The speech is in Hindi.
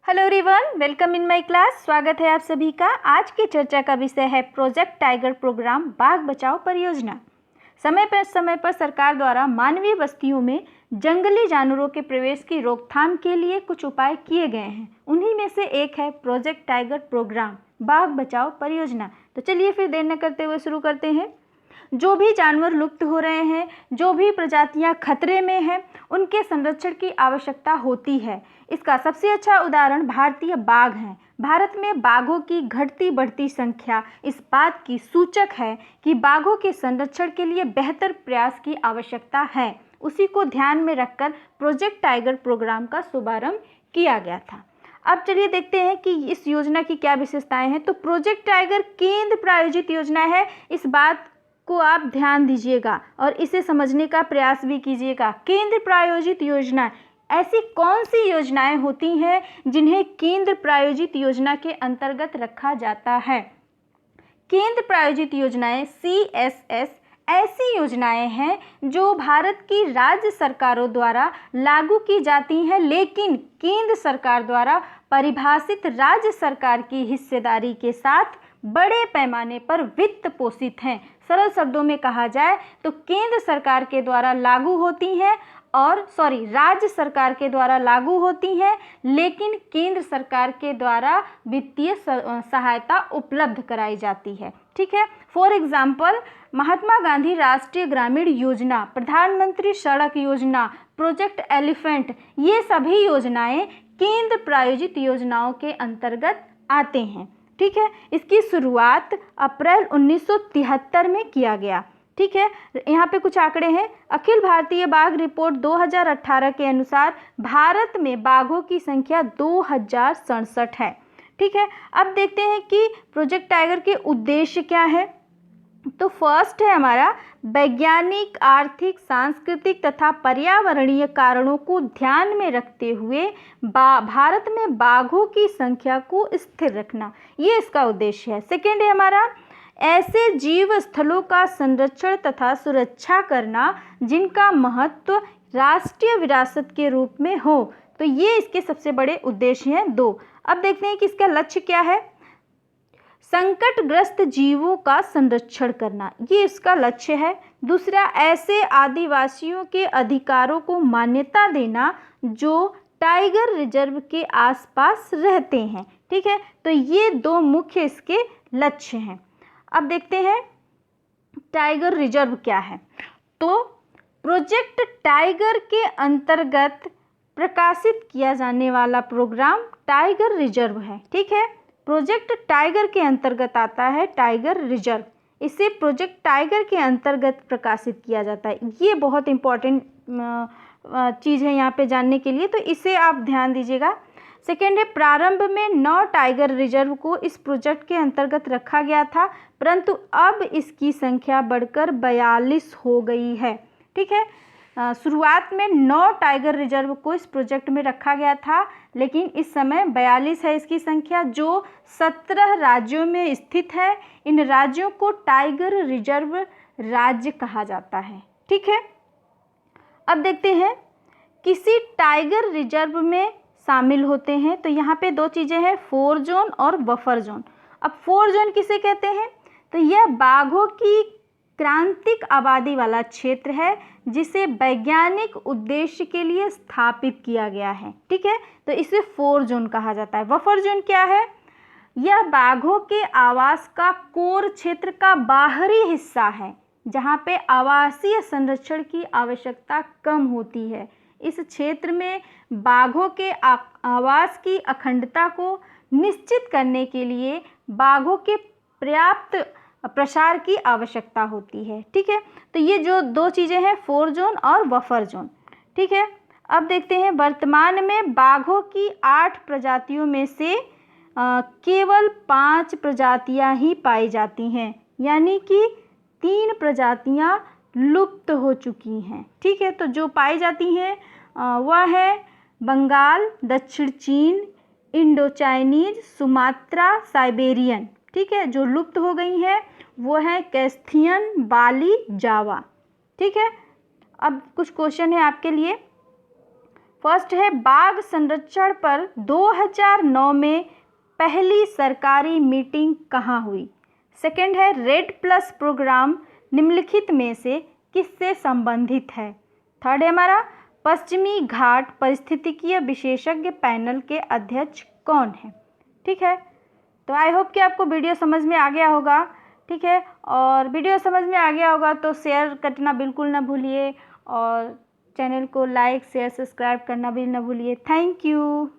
Hello everyone, welcome in my class. स्वागत है आप सभी का। आज की चर्चा का विषय है प्रोजेक्ट टाइगर प्रोग्राम बाघ बचाओ परियोजना। समय पर सरकार द्वारा मानवीय बस्तियों में जंगली जानवरों के प्रवेश की रोकथाम के लिए कुछ उपाय किए गए हैं। उन्हीं में से एक है प्रोजेक्ट टाइगर प्रोग्राम बाघ बचाओ परियोजना। तो चलिए फिर देर न करते हुए शुरू करते हैं। जो भी जानवर लुप्त हो रहे हैं, जो भी प्रजातियां खतरे में हैं, उनके संरक्षण की आवश्यकता होती है। इसका सबसे अच्छा उदाहरण भारतीय बाघ है। भारत में बाघों की घटती बढ़ती संख्या इस बात की सूचक है कि बाघों के संरक्षण के लिए बेहतर प्रयास की आवश्यकता है। उसी को ध्यान में रखकर प्रोजेक्ट टाइगर प्रोग्राम का शुभारंभ किया गया था। अब चलिए देखते हैं कि इस योजना की क्या विशेषताएं हैं। तो प्रोजेक्ट टाइगर केंद्र प्रायोजित योजना है। इस बात को आप ध्यान दीजिएगा और इसे समझने का प्रयास भी कीजिएगा। केंद्र प्रायोजित योजना, ऐसी कौन सी योजनाएं होती हैं जिन्हें केंद्र प्रायोजित योजना के अंतर्गत रखा जाता है? केंद्र प्रायोजित योजनाएं CSS ऐसी योजनाएं हैं जो भारत की राज्य सरकारों द्वारा लागू की जाती हैं, लेकिन केंद्र सरकार द्वारा परिभाषित राज्य सरकार की हिस्सेदारी के साथ बड़े पैमाने पर वित्त पोषित हैं। सरल शब्दों में कहा जाए तो केंद्र सरकार के द्वारा लागू होती हैं राज्य सरकार के द्वारा लागू होती हैं, लेकिन केंद्र सरकार के द्वारा वित्तीय सहायता उपलब्ध कराई जाती है। ठीक है। फॉर एग्जाम्पल, महात्मा गांधी राष्ट्रीय ग्रामीण योजना, प्रधानमंत्री सड़क योजना, प्रोजेक्ट एलिफेंट, ये सभी योजनाएं केंद्र प्रायोजित योजनाओं के अंतर्गत आते हैं। ठीक है। इसकी शुरुआत अप्रैल 1973 में किया गया। ठीक है। यहाँ पे कुछ आंकड़े हैं। अखिल भारतीय बाघ रिपोर्ट 2018 के अनुसार भारत में बाघों की संख्या 2067 है। ठीक है। अब देखते हैं कि प्रोजेक्ट टाइगर के उद्देश्य क्या है। तो फर्स्ट है हमारा वैज्ञानिक, आर्थिक, सांस्कृतिक तथा पर्यावरणीय कारणों को ध्यान में रखते हुए भारत में बाघों की संख्या को स्थिर रखना, ये इसका उद्देश्य है। सेकेंड है हमारा ऐसे जीव स्थलों का संरक्षण तथा सुरक्षा करना जिनका महत्व राष्ट्रीय विरासत के रूप में हो। तो ये इसके सबसे बड़े उद्देश्य हैं 2। अब देखते हैं कि इसका लक्ष्य क्या है। संकटग्रस्त जीवों का संरक्षण करना, ये इसका लक्ष्य है। दूसरा, ऐसे आदिवासियों के अधिकारों को मान्यता देना जो टाइगर रिजर्व के आसपास रहते हैं। ठीक है। तो ये 2 मुख्य इसके लक्ष्य हैं। अब देखते हैं टाइगर रिजर्व क्या है। तो प्रोजेक्ट टाइगर के अंतर्गत प्रकाशित किया जाने वाला प्रोग्राम टाइगर रिजर्व है। ठीक है। प्रोजेक्ट टाइगर के अंतर्गत आता है टाइगर रिजर्व। इसे प्रोजेक्ट टाइगर के अंतर्गत प्रकाशित किया जाता है। ये बहुत इंपॉर्टेंट चीज़ है यहाँ पे जानने के लिए, तो इसे आप ध्यान दीजिएगा। सेकेंड है, प्रारंभ में 9 टाइगर रिजर्व को इस प्रोजेक्ट के अंतर्गत रखा गया था, परंतु अब इसकी संख्या बढ़कर 42 हो गई है। ठीक है। शुरुआत में 9 टाइगर रिजर्व को इस प्रोजेक्ट में रखा गया था, लेकिन इस समय 42 है इसकी संख्या, जो 17 राज्यों में स्थित है। इन राज्यों को टाइगर रिजर्व राज्य कहा जाता है। ठीक है। अब देखते हैं किसी टाइगर रिजर्व में शामिल होते हैं तो यहाँ पे 2 चीज़ें हैं, 4 जोन और बफर जोन। अब 4 जोन किसे कहते हैं? तो यह बाघों की क्रांतिक आबादी वाला क्षेत्र है जिसे वैज्ञानिक उद्देश्य के लिए स्थापित किया गया है। ठीक है। तो इसे 4 जोन कहा जाता है। बफर जोन क्या है? यह बाघों के आवास का कोर क्षेत्र का बाहरी हिस्सा है जहाँ पे आवासीय संरक्षण की आवश्यकता कम होती है। इस क्षेत्र में बाघों के आवास की अखंडता को निश्चित करने के लिए बाघों के पर्याप्त प्रसार की आवश्यकता होती है। ठीक है। तो ये जो 2 चीज़ें हैं, 4 जोन और बफर जोन। ठीक है। अब देखते हैं वर्तमान में बाघों की 8 प्रजातियों में से केवल 5 प्रजातियां ही पाई जाती हैं, यानी कि 3 प्रजातियां लुप्त हो चुकी हैं। ठीक है। तो जो पाई जाती हैं वह है बंगाल, दक्षिण चीन, इंडो चाइनीज, सुमात्रा, साइबेरियन। ठीक है। जो लुप्त हो गई हैं वो है कैस्थियन, बाली, जावा। ठीक है। अब कुछ क्वेश्चन है आपके लिए। फर्स्ट है बाघ संरक्षण पर 2009 में पहली सरकारी मीटिंग कहाँ हुई। सेकंड है रेड प्लस प्रोग्राम निम्नलिखित में से किससे संबंधित है। थर्ड है हमारा पश्चिमी घाट पारिस्थितिकीय विशेषज्ञ पैनल के अध्यक्ष कौन है। ठीक है, तो आई होप कि आपको वीडियो समझ में आ गया होगा। ठीक है, और वीडियो समझ में आ गया होगा तो शेयर करना बिल्कुल ना भूलिए और चैनल को लाइक शेयर सब्सक्राइब करना भी ना भूलिए। Thank you.